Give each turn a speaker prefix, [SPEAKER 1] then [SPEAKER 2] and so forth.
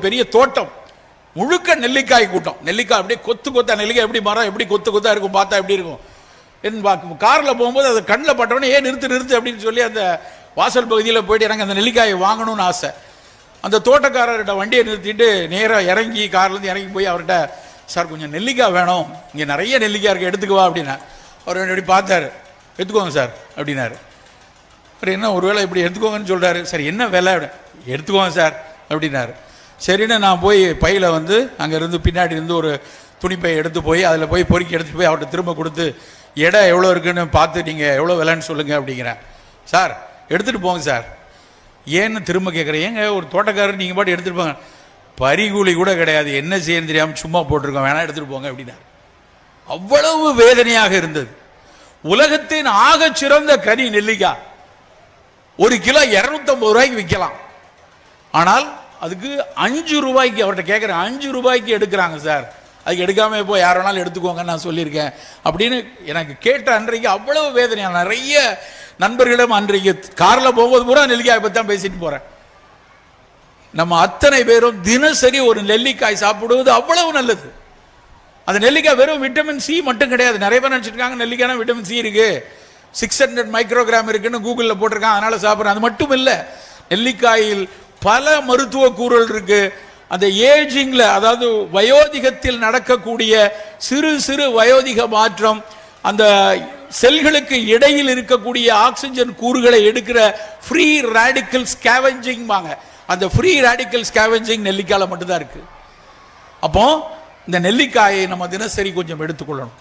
[SPEAKER 1] பெரிய தோட்டம் முழுக்க நெல்லிக்காய் கூட்டம். நெல்லிக்காய் அப்படியே கொத்து கொத்தா, நெல்லிக்காய் எப்படி மரம் எப்படி கொத்து கொத்தா இருக்கும், பார்த்தா எப்படி இருக்கும். என் காரில் போகும்போது அதை கண்ணில் பட்டவொடனே நிறுத்து அப்படின்னு சொல்லி அந்த வாசல் பகுதியில் போயிட்டு எனக்கு அந்த நெல்லிக்காயை வாங்கணும்னு ஆசை. அந்த தோட்டக்காரர்கிட்ட வண்டியை நிறுத்திட்டு நேராக இறங்கி கார்லேருந்து இறங்கி போய் அவர்கிட்ட, சார் கொஞ்சம் நெல்லிக்காய் வேணும், இங்கே நிறைய நெல்லிக்காய் இருக்குது எடுத்துக்குவா அப்படின்னா. அவர் எப்படி பார்த்தாரு, எடுத்துக்கோங்க சார் அப்படின்னாரு. அவர் என்ன ஒருவேளை இப்படி எடுத்துக்கோங்கன்னு சொல்கிறாரு, சரி என்ன விலை, எடுத்துக்கோங்க சார் அப்படின்னாரு. சரின்னு நான் போய் பையில் அங்கேருந்து பின்னாடி இருந்து ஒரு துணிப்பை எடுத்து போய் அதில் போய் பொறுக்கி எடுத்து போய் அவர்கிட்ட திரும்ப கொடுத்து, எடை எவ்வளோ இருக்குன்னு பார்த்து நீங்கள் எவ்வளோ விலைன்னு சொல்லுங்கள் அப்படிங்கிறேன். சார் எடுத்துகிட்டு போங்க சார். ஏன்னு திரும்ப கேட்குறேன். ஏங்க ஒரு தோட்டக்காரர் நீங்கள் பாட்டு எடுத்துகிட்டு போங்க, பறிகூலி கூட கிடையாது, என்ன செய்யணும் தெரியாமல் சும்மா போட்டிருக்கோம், வேணா எடுத்துகிட்டு போங்க அப்படின்னாரு. அவ்வளவு வேதனையாக இருந்தது. உலகத்தின் ஆக சிறந்த கனி நெல்லிக்காய் 1 கிலோ 250 ரூபாய்க்கு விற்கலாம். ஆனால் அதுக்கு 5 ரூபாய்க்கு அவர்கிட்ட கேட்குறேன், 5 ரூபாய்க்கு எடுக்கிறாங்க சார், அதுக்கு எடுக்காம போய் யார் வேணாலும் எடுத்துக்கோங்க நான் சொல்லியிருக்கேன் அப்படின்னு எனக்கு கேட்ட அன்றைக்கு அவ்வளவு வேதனையாக. நிறைய நண்பர்களிடம் அன்றைக்கு காரில் போகும்போது பூரா நெல்லிக்காயை பற்றி தான் பேசிட்டு போகிறேன். நம்ம அத்தனை பேரும் தினசரி ஒரு நெல்லிக்காய் சாப்பிடுவது அவ்வளவு நல்லது. அந்த நெல்லிக்காய் வெறும் விட்டமின் சி மட்டும் கிடையாது. நிறைய பேர் நினச்சிருக்காங்க நெல்லிக்காய் விட்டமின் சி இருக்கு, 600 மைக்ரோகிராம் இருக்குன்னு கூகுளில் போட்டிருக்காங்க, அதனால சாப்பிட்றேன். அது மட்டும் இல்லை, நெல்லிக்காயில் பல மருத்துவ கூறுகள் இருக்கு. அந்த ஏஜிங்ல, அதாவது வயோதிகத்தில் நடக்கக்கூடிய சிறு சிறு வயோதிக மாற்றம், அந்த செல்களுக்கு இடையில் இருக்கக்கூடிய ஆக்சிஜன் கூறுகளை எடுக்கிற ஃப்ரீ ரேடிக்கல் ஸ்கேவெஞ்சிங் வாங்க, அந்த ஃப்ரீ ரேடிக்கல் ஸ்கேவெஞ்சிங் நெல்லிக்காயில மட்டும்தான் இருக்கு. அப்போ இந்த நெல்லிக்காயை நம்ம தினசரி கொஞ்சம் எடுத்துக்கொள்ளணும்.